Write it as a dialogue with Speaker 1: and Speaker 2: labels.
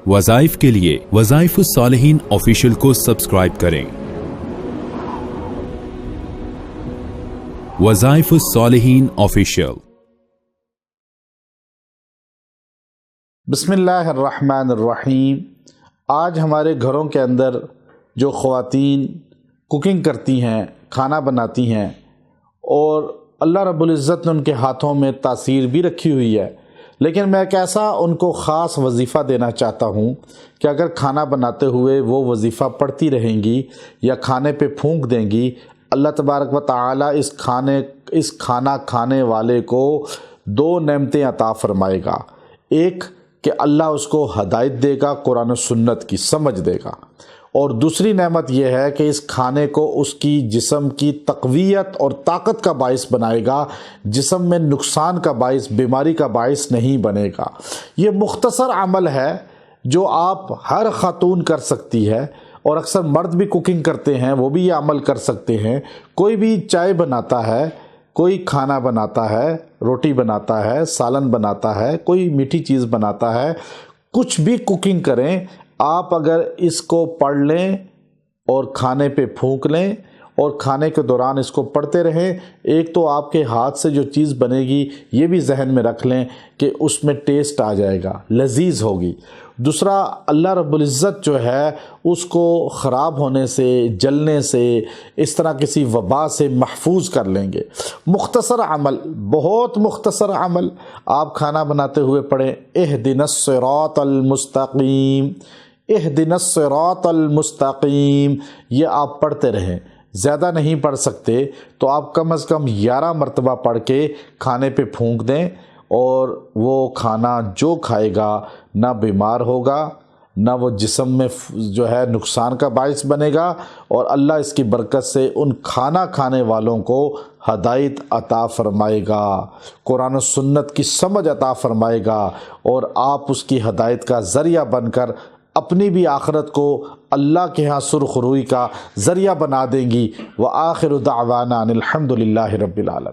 Speaker 1: وظائف کے لیے وظائف الصالحین آفیشیل کو سبسکرائب کریں۔ وظائف الصالحین آفیشیل۔
Speaker 2: بسم اللہ الرحمن الرحیم۔ آج ہمارے گھروں کے اندر جو خواتین کوکنگ کرتی ہیں، کھانا بناتی ہیں، اور اللہ رب العزت نے ان کے ہاتھوں میں تاثیر بھی رکھی ہوئی ہے، لیکن میں ایک ایسا ان کو خاص وظیفہ دینا چاہتا ہوں کہ اگر کھانا بناتے ہوئے وہ وظیفہ پڑھتی رہیں گی یا کھانے پہ پھونک دیں گی، اللہ تبارک و تعالیٰ اس کھانا کھانے والے کو دو نعمتیں عطا فرمائے گا۔ ایک کہ اللہ اس کو ہدایت دے گا، قرآن و سنت کی سمجھ دے گا، اور دوسری نعمت یہ ہے کہ اس کھانے کو اس کی جسم کی تقویت اور طاقت کا باعث بنائے گا، جسم میں نقصان کا باعث، بیماری کا باعث نہیں بنے گا۔ یہ مختصر عمل ہے جو آپ ہر خاتون کر سکتی ہے، اور اکثر مرد بھی کوکنگ کرتے ہیں، وہ بھی یہ عمل کر سکتے ہیں۔ کوئی بھی چائے بناتا ہے، کوئی کھانا بناتا ہے، روٹی بناتا ہے، سالن بناتا ہے، کوئی میٹھی چیز بناتا ہے، کچھ بھی کوکنگ کریں، آپ اگر اس کو پڑھ لیں اور کھانے پہ پھونک لیں اور کھانے کے دوران اس کو پڑھتے رہیں، ایک تو آپ کے ہاتھ سے جو چیز بنے گی یہ بھی ذہن میں رکھ لیں کہ اس میں ٹیسٹ آ جائے گا، لذیذ ہوگی۔ دوسرا، اللہ رب العزت جو ہے اس کو خراب ہونے سے، جلنے سے، اس طرح کسی وبا سے محفوظ کر لیں گے۔ مختصر عمل، بہت مختصر عمل آپ کھانا بناتے ہوئے پڑھیں، اہدنا الصراط المستقیم، اہدنا الصراط المستقیم، یہ آپ پڑھتے رہیں۔ زیادہ نہیں پڑھ سکتے تو آپ کم از کم 11 مرتبہ پڑھ کے کھانے پہ پھونک دیں، اور وہ کھانا جو کھائے گا نہ بیمار ہوگا، نہ وہ جسم میں جو ہے نقصان کا باعث بنے گا، اور اللہ اس کی برکت سے ان کھانا کھانے والوں کو ہدایت عطا فرمائے گا، قرآن و سنت کی سمجھ عطا فرمائے گا، اور آپ اس کی ہدایت کا ذریعہ بن کر اپنی بھی آخرت کو اللہ کے ہاں سرخ روئی کا ذریعہ بنا دیں گی۔ وآخر دعوانا ان الحمد للہ رب العالمین۔